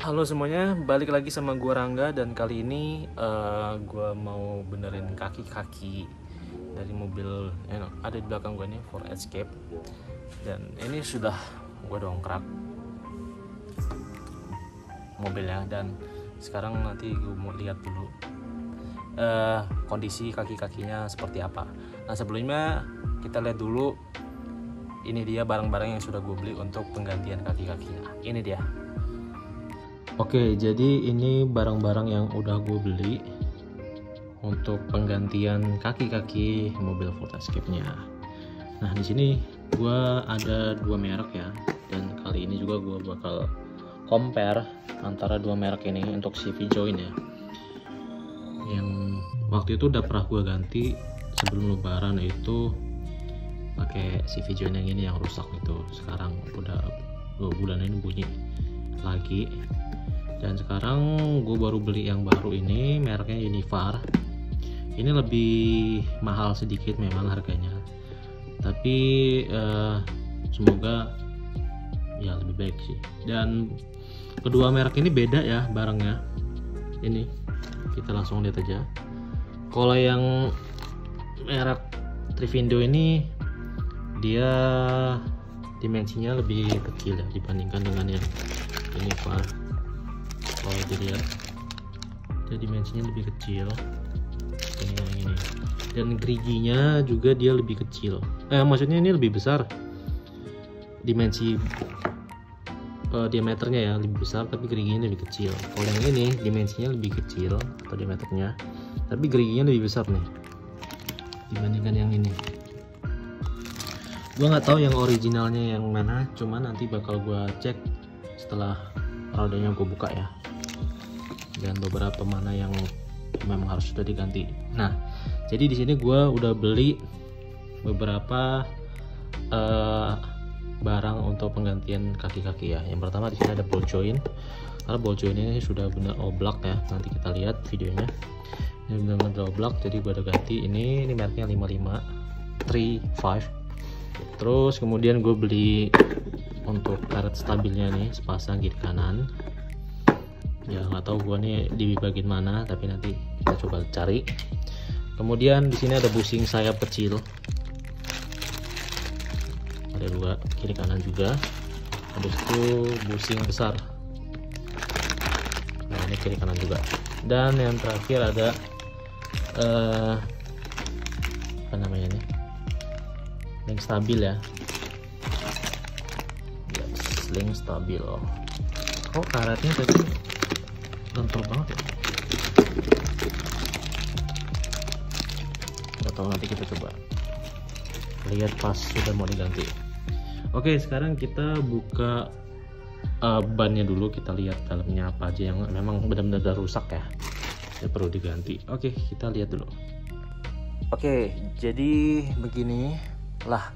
Halo semuanya, balik lagi sama gua Rangga dan kali ini gua mau benerin kaki-kaki dari mobil yang ada di belakang gua nih, Ford Escape. Dan ini sudah gua dongkrak mobilnya dan sekarang nanti gua mau lihat dulu kondisi kaki-kakinya seperti apa. Nah sebelumnya kita lihat dulu, ini dia barang-barang yang sudah gue beli untuk penggantian kaki-kakinya. Ini dia. Oke, jadi ini barang-barang yang udah gue beli untuk penggantian kaki-kaki mobil Ford Escape-nya. Nah, di sini gue ada dua merek ya, dan kali ini juga gue bakal compare antara dua merek ini untuk CV joint ya. Yang waktu itu udah pernah gue ganti sebelum Lebaran, itu pakai CV joint yang ini yang rusak itu. Sekarang udah 2 bulan ini bunyi lagi. Dan sekarang gue baru beli yang baru ini, mereknya Univar. Ini lebih mahal sedikit memang harganya, tapi semoga ya lebih baik sih. Dan kedua merek ini beda ya barangnya. Ini kita langsung lihat aja. Kalau yang merek Trivindo ini dia dimensinya lebih kecil ya dibandingkan dengan yang Univar. Kalau dilihat dia dimensinya lebih kecil ini yang ini, dan geriginya juga dia lebih kecil, maksudnya ini lebih besar dimensi diameternya ya, lebih besar tapi geriginya lebih kecil. Kalau yang ini dimensinya lebih kecil atau diameternya, tapi geriginya lebih besar nih dibandingkan yang ini. Gua nggak tahu yang originalnya yang mana, cuman nanti bakal gua cek setelah rodanya gue buka ya, dan beberapa mana yang memang harus sudah diganti. Nah, jadi di sini gue udah beli beberapa barang untuk penggantian kaki-kaki ya. Yang pertama di sini ada ball joint. Karena ball joint ini sudah benar oblak ya. Nanti kita lihat videonya. Ini benar-benar oblak, jadi gue udah ganti. Ini mereknya 5535. Terus kemudian gue beli untuk karet stabilnya nih, sepasang kiri kanan. Ya nggak tahu gua nih di bagian mana, tapi nanti kita coba cari. Kemudian di sini ada bushing sayap kecil, ada dua kiri kanan juga. Habis itu bushing besar, nah ini kiri kanan juga. Dan yang terakhir ada apa namanya nih, link stabil ya. Yes, link stabil. Oh karetnya tadi kental banget ya. Nggak tahu, nanti kita coba lihat pas sudah mau diganti. Oke, sekarang kita buka bannya dulu, kita lihat dalamnya apa aja yang memang benar-benar udah rusak ya perlu diganti. Oke, kita lihat dulu. Oke, jadi begini lah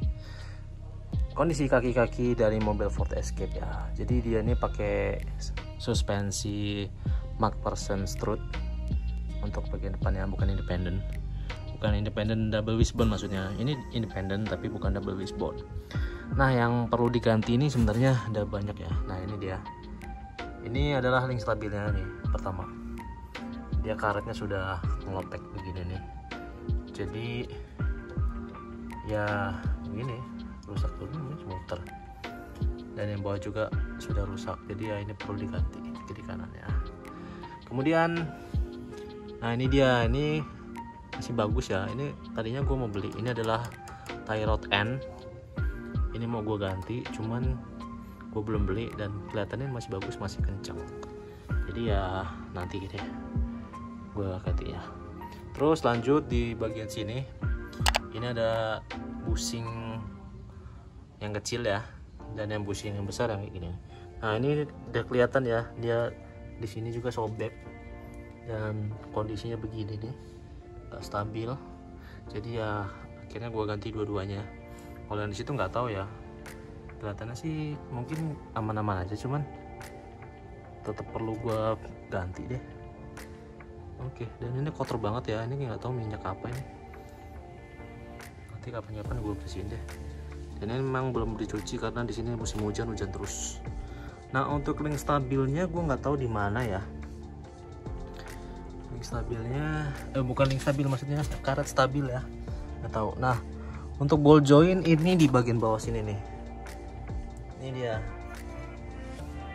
kondisi kaki-kaki dari mobil Ford Escape ya. Jadi dia ini pakai suspensi MacPherson strut untuk bagian depannya, bukan independen double wishbone maksudnya. Ini independen tapi bukan double wishbone. Nah yang perlu diganti ini sebenarnya ada banyak ya. Nah ini dia, ini adalah link stabilnya nih. Pertama, dia karetnya sudah ngelopek begini nih, jadi ya begini rusak dulu nih, muter. Dan yang bawah juga sudah rusak, jadi ya ini perlu diganti kiri kanannya. Kemudian nah ini dia, ini masih bagus ya. Ini tadinya gue mau beli, ini adalah tie rod end, ini mau gue ganti, cuman gue belum beli dan kelihatannya masih bagus, masih kencang. Jadi ya nanti gitu ya gue ganti ya. Terus lanjut di bagian sini, ini ada bushing yang kecil ya, dan yang bushing yang besar yang kayak gini. Nah ini udah kelihatan ya, dia di sini juga sobek dan kondisinya begini nih, gak stabil. Jadi ya akhirnya gue ganti dua-duanya. Kalau yang di situ nggak tahu ya, kelihatannya sih mungkin aman-aman aja, cuman tetap perlu gue ganti deh. Oke, dan ini kotor banget ya, ini nggak tahu minyak apa ini. Nanti kapan-kapan gue bersihin deh. Dan ini memang belum dicuci karena di sini musim hujan terus. Nah untuk link stabilnya gue nggak tahu di mana ya. Link stabilnya bukan link stabil, maksudnya karet stabil ya, nggak tahu. Nah untuk ball joint ini di bagian bawah sini nih, ini dia,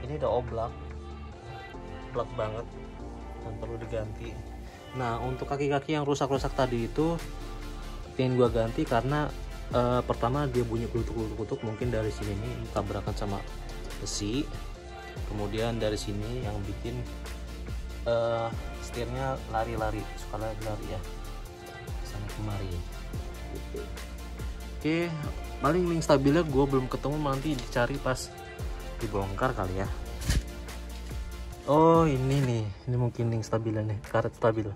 ini udah oblak banget dan perlu diganti. Nah untuk kaki-kaki yang rusak-rusak tadi itu ingin gua ganti karena pertama dia bunyi kutuk-kutuk, mungkin dari sini nih tabrakan sama besi, kemudian dari sini yang bikin setirnya lari-lari, suka lari ya sana kemari gitu. Oke, paling link stabilnya gue belum ketemu, nanti dicari pas dibongkar kali ya. Oh ini nih, ini mungkin link stabilnya nih, karet stabil,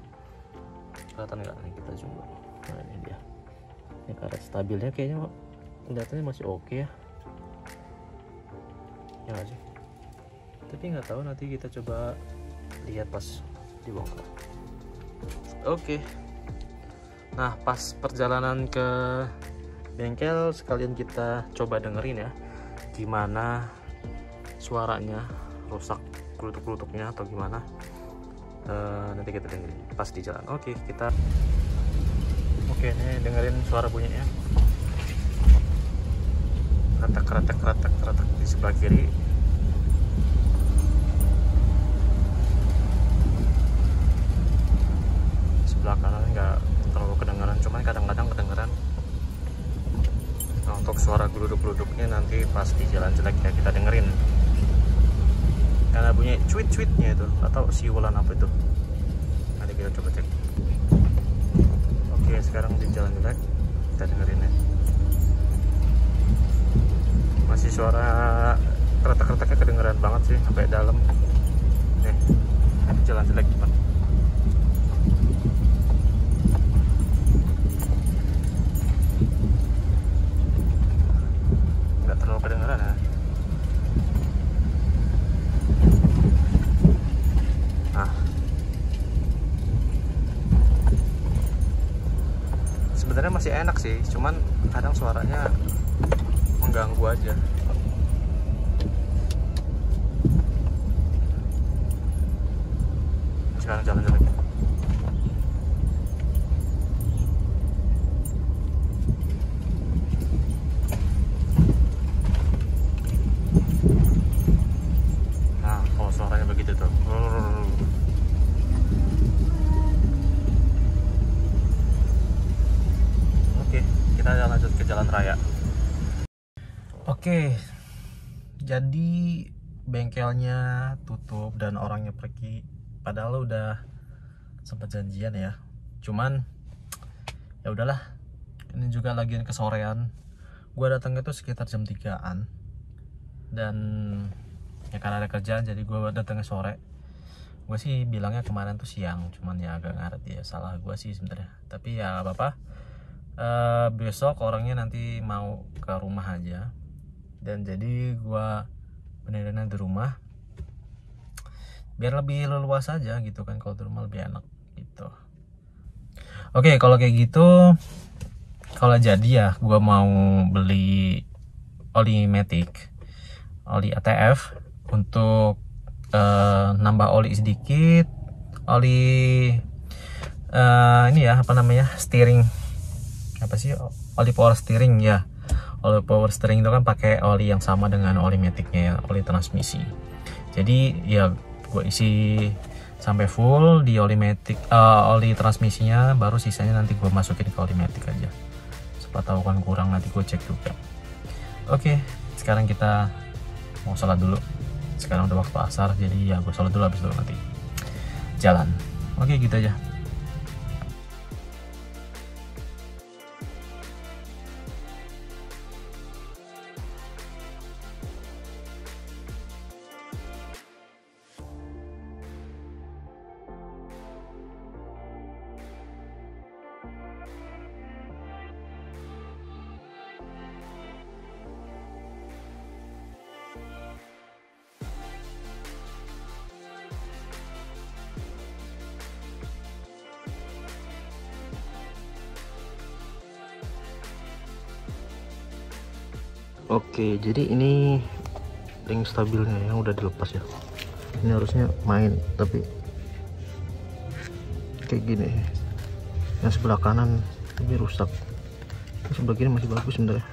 kelihatan nggak nih, kita coba. Nah ini dia, ini karet stabilnya kayaknya kelihatannya masih oke ya, ya nggak sih? Tapi nggak tahu, nanti kita coba lihat pas dibongkar. Oke. Nah pas perjalanan ke bengkel sekalian kita coba dengerin ya gimana suaranya rusak kelutuk-kelutuknya atau gimana. Nanti kita dengerin pas di jalan. Oke, ini dengerin suara bunyinya, kretek di sebelah kiri. Sebelah kanan nggak terlalu kedengaran, cuman kadang-kadang kedengaran. Nah untuk suara geluduk-geluduknya nanti pas di jalan jelek ya kita dengerin, karena bunyi cuit-cuitnya itu atau siulan apa itu, nanti kita coba cek. Oke, sekarang di jalan jelek kita dengerin ya, masih suara kretek-kreteknya kedengeran banget sih sampai dalam nih jalan jelek cuman. Nggak terlalu kedengeran ya. Nah sebenarnya masih enak sih, cuman kadang suaranya mengganggu aja. Sekarang jalan jelek. Nah kalau suaranya begitu tuh. Oke, kita lanjut ke jalan raya. Oke, jadi bengkelnya tutup dan orangnya pergi, padahal udah sempat janjian ya. Cuman ya udahlah, ini juga lagian kesorean. Gua datangnya tuh sekitar jam 3-an, dan ya karena ada kerjaan jadi gua datangnya sore. Gue sih bilangnya kemarin tuh siang, cuman ya agak ngaret ya, salah gua sih sebenarnya. Tapi ya apa-apa, besok orangnya nanti mau ke rumah aja, dan jadi gua beneran di rumah biar lebih leluasa aja gitu kan, kalau di rumah lebih enak gitu. Oke, kalau kayak gitu, kalau jadi ya gua mau beli oli Matic, oli ATF untuk nambah oli sedikit, oli ini ya apa namanya, steering, apa sih, oli power steering ya. Oli power steering itu kan pakai oli yang sama dengan oli Maticnya ya, oli transmisi. Jadi ya gue isi sampai full di oli Matic, oli transmisinya, baru sisanya nanti gue masukin ke oli Matic aja. Siapa tahu kan kurang, nanti gue cek juga. Oke, sekarang kita mau sholat dulu. Sekarang udah waktu asar, jadi ya gue sholat dulu, habis itu nanti jalan. Oke, gitu aja. Oke, jadi ini link stabilnya yang udah dilepas ya. Ini harusnya main, tapi kayak gini. Yang sebelah kanan ini rusak. Yang sebelah kiri masih bagus sebenarnya.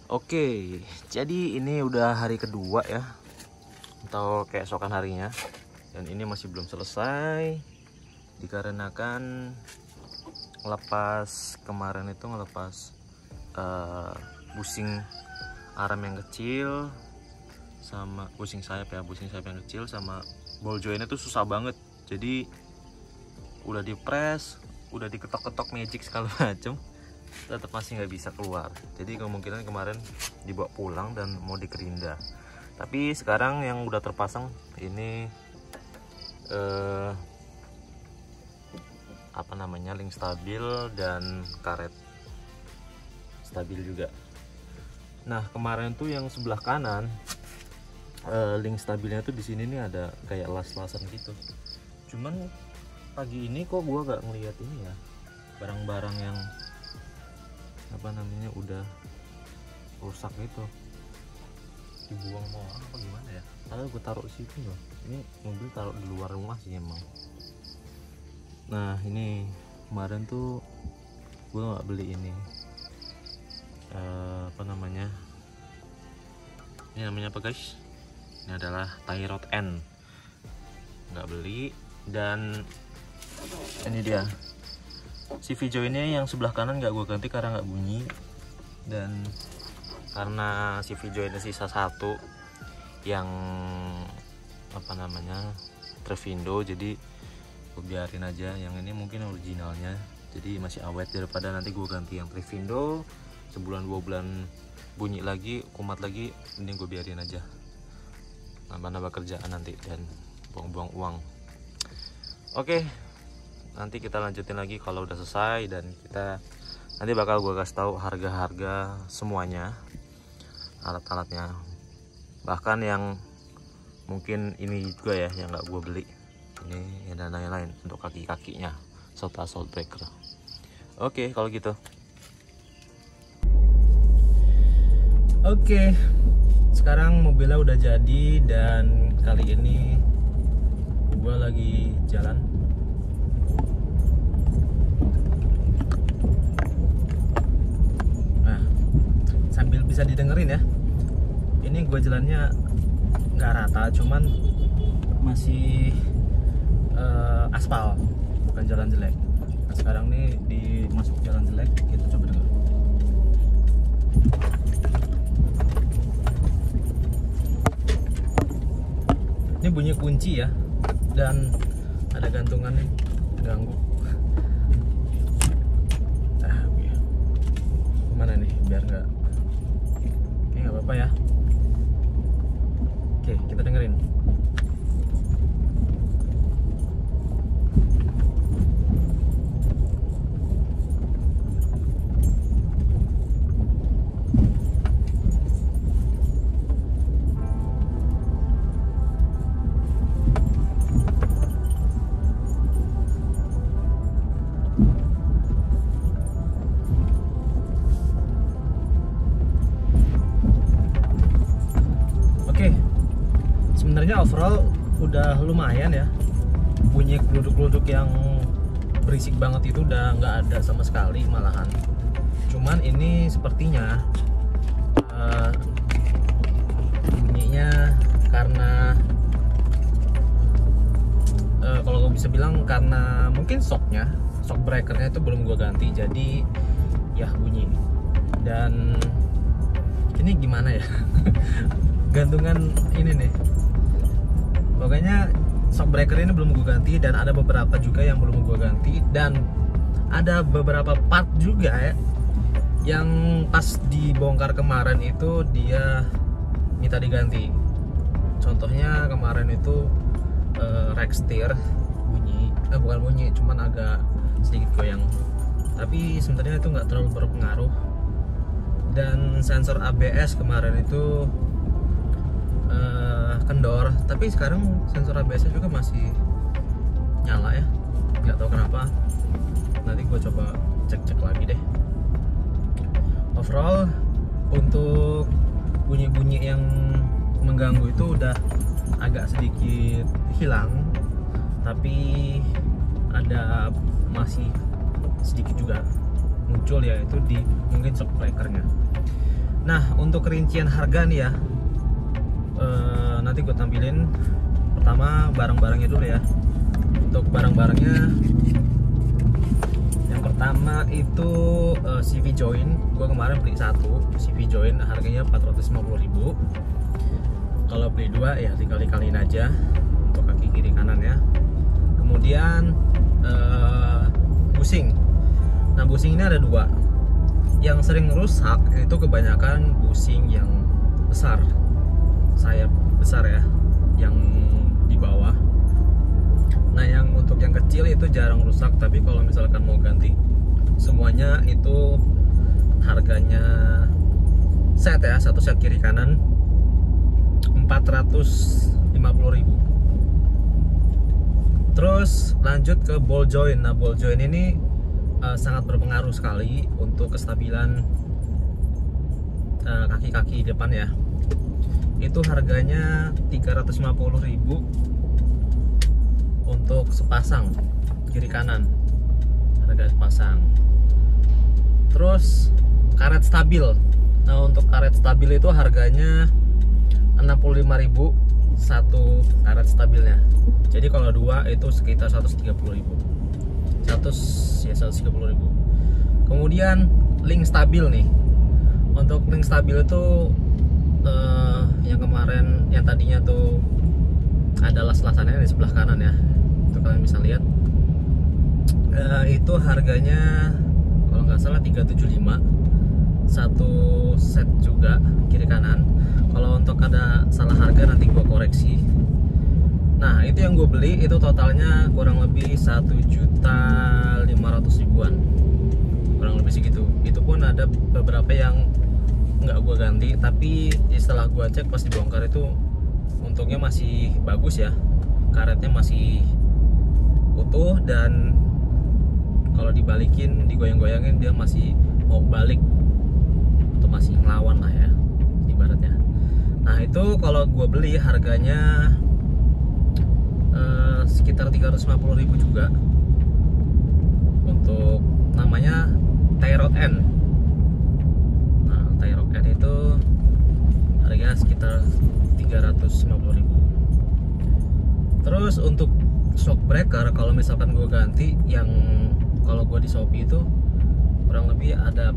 Oke, jadi ini udah hari kedua ya, atau keesokan harinya, dan ini masih belum selesai dikarenakan ngelepas kemarin itu ngelepas busing arm yang kecil sama busing sayap yang kecil sama ball jointnya tuh susah banget. Jadi udah dipres, udah diketok-ketok magic segala macem, tetap masih nggak bisa keluar. Jadi kemungkinan kemarin dibawa pulang dan mau dikerinda. Tapi sekarang yang udah terpasang ini apa namanya, link stabil dan karet stabil juga. Nah kemarin tuh yang sebelah kanan link stabilnya tuh di sini nih ada kayak las-lasan gitu. Cuman pagi ini kok gua gak ngeliat ini ya, barang-barang yang apa namanya udah rusak gitu, dibuang mau orang apa gimana ya. Padahal gue taruh di situ loh, ini mobil taruh di luar rumah sih emang. Nah ini kemarin tuh gue nggak beli ini apa namanya, ini namanya apa guys, ini adalah tie rod end, nggak beli. Dan ini dia CV jointnya yang sebelah kanan nggak gue ganti karena nggak bunyi, dan karena CV jointnya sisa satu yang apa namanya Trevindo, jadi gue biarin aja. Yang ini mungkin originalnya, jadi masih awet, daripada nanti gue ganti yang Trevindo sebulan 2 bulan bunyi lagi, kumat lagi, mending gue biarin aja, nambah-nambah kerjaan nanti dan buang-buang uang. Oke, nanti kita lanjutin lagi kalau udah selesai, dan kita nanti bakal gue kasih tahu harga-harga semuanya, alat-alatnya, bahkan yang mungkin ini juga ya yang nggak gue beli, ini dan lain-lain untuk kaki-kakinya serta assault breaker. Oke kalau gitu. Oke, sekarang mobilnya udah jadi, dan kali ini gue lagi jalan. Nah, sambil bisa didengerin ya, ini gue jalannya nggak rata, cuman masih aspal, bukan jalan jelek. Nah, sekarang nih dimasuk jalan jelek, kita coba dengar. Ini bunyi kunci ya, dan ada gantungan nih, ganggu. Nah, mana nih biar nggak apa ya. Oke, kita dengerin. Oke, sebenarnya overall udah lumayan ya. Bunyi geluduk-geluduk yang berisik banget itu udah nggak ada sama sekali malahan. Cuman ini sepertinya bunyinya karena kalau gue bisa bilang karena mungkin shock breakernya itu belum gue ganti, jadi ya bunyi. Dan ini gimana ya? Gantungan ini nih, pokoknya shock breaker ini belum gue ganti, dan ada beberapa juga yang belum gue ganti, dan ada beberapa part juga ya yang pas dibongkar kemarin itu dia minta diganti. Contohnya kemarin itu rack steer bunyi, bukan bunyi, cuman agak sedikit goyang, tapi sebenarnya itu nggak terlalu berpengaruh. Dan sensor ABS kemarin itu kendor, tapi sekarang sensor ABS juga masih nyala ya, nggak tahu kenapa. Nanti gue coba cek lagi deh. Overall untuk bunyi-bunyi yang mengganggu itu udah agak sedikit hilang, tapi ada masih sedikit juga muncul, yaitu di mungkin shock breakernya. Nah, untuk rincian harga nih ya, nanti gue tampilin. Pertama barang-barangnya dulu ya. Untuk barang-barangnya, yang pertama itu CV joint. Gue kemarin beli satu CV joint, harganya 450.000. Kalau beli dua ya tinggal dikaliin aja untuk kaki kiri kanan ya. Kemudian bushing. Nah, bushing ini ada dua. Yang sering rusak itu kebanyakan bushing yang besar, sayap besar ya, yang di bawah. Nah, yang untuk yang kecil itu jarang rusak, tapi kalau misalkan mau ganti semuanya itu harganya set ya, satu set kiri kanan 450.000. Terus lanjut ke ball joint. Nah, ball joint ini sangat berpengaruh sekali untuk kestabilan kaki-kaki depan ya. Itu harganya 350.000 untuk sepasang kiri kanan, harga sepasang. Terus karet stabil. Nah, untuk karet stabil itu harganya 65.000 satu karet stabilnya. Jadi kalau dua itu sekitar 130.000. 130.000. Kemudian link stabil nih. Untuk link stabil itu yang kemarin, yang tadinya tuh ada las-lasannya di sebelah kanan ya, itu kalian bisa lihat. Itu harganya kalau nggak salah 375 satu set juga kiri kanan. Kalau untuk ada salah harga nanti gua koreksi. Nah, itu yang gue beli itu totalnya kurang lebih 1.500.000-an, kurang lebih segitu. Itu pun ada beberapa yang nggak gue ganti, tapi setelah gue cek pas dibongkar itu untungnya masih bagus ya, karetnya masih utuh, dan kalau dibalikin, digoyang-goyangin dia masih mau balik atau masih ngelawan lah ya ibaratnya. Nah, itu kalau gue beli harganya sekitar 350.000 juga. Untuk namanya tie rod N. Nah, tie rod N itu harganya sekitar 350.000. Terus untuk shock breaker, kalau misalkan gue ganti, yang kalau gue di Shopee itu kurang lebih ada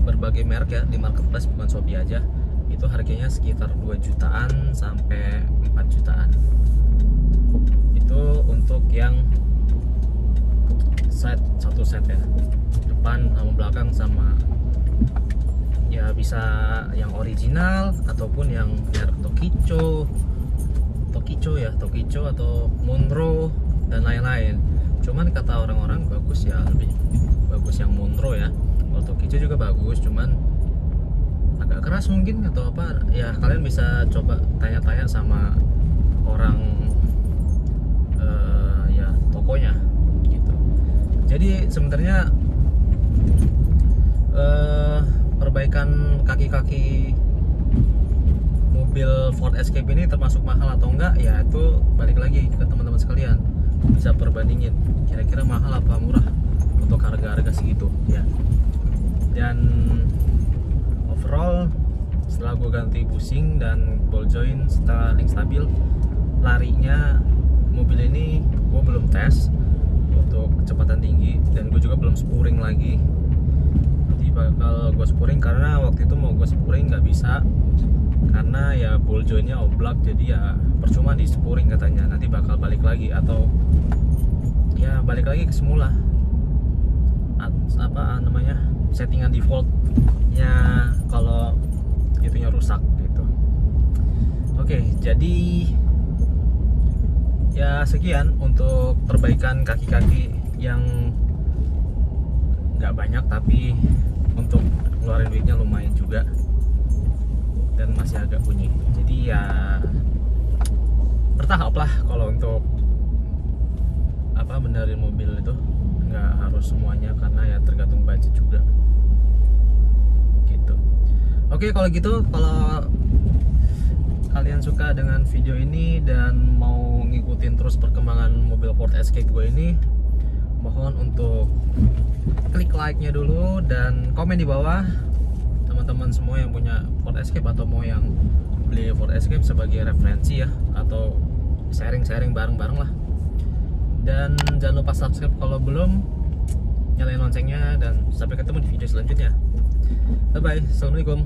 berbagai merek ya di marketplace, bukan Shopee aja. Itu harganya sekitar 2 jutaan sampai 4 jutaan. Itu untuk yang satu set ya, depan sama belakang sama ya bisa yang original ataupun yang merek Tokicho atau Monroe dan lain-lain. Cuman kata orang-orang bagus ya, lebih bagus yang Monroe ya. Kalau Tokicho juga bagus, cuman agak keras mungkin atau apa ya. Kalian bisa coba tanya-tanya sama orang ya tokonya gitu. Jadi sebenarnya perbaikan kaki-kaki mobil Ford Escape ini termasuk mahal atau enggak ya, itu balik lagi ke teman-teman sekalian, bisa perbandingin kira-kira mahal apa murah untuk harga-harga segitu ya. Dan overall setelah gue ganti bushing dan ball joint setelah link stabil, larinya mobil ini gue belum tes untuk kecepatan tinggi, dan gue juga belum spuring lagi. Nanti bakal gue spuring, karena waktu itu mau gue spuring nggak bisa karena ya ball jointnya oblak, jadi ya percuma di spuring katanya, nanti bakal balik lagi atau ya balik lagi ke semula apa namanya settingan defaultnya kalau itunya rusak gitu. Oke, jadi ya sekian untuk perbaikan kaki-kaki yang nggak banyak, tapi untuk ngeluarin duitnya lumayan juga dan masih agak bunyi. Jadi ya bertahap lah kalau untuk apa benerin mobil itu, nggak harus semuanya karena ya tergantung budget juga gitu. Oke, kalau gitu, kalau kalian suka dengan video ini dan mau ngikutin terus perkembangan mobil Ford Escape gue ini, mohon untuk klik like-nya dulu dan komen di bawah teman-teman semua yang punya Ford Escape atau mau yang beli Ford Escape sebagai referensi ya, atau sharing-sharing bareng-bareng lah. Dan jangan lupa subscribe kalau belum, nyalain loncengnya, dan sampai ketemu di video selanjutnya. Bye bye, assalamualaikum.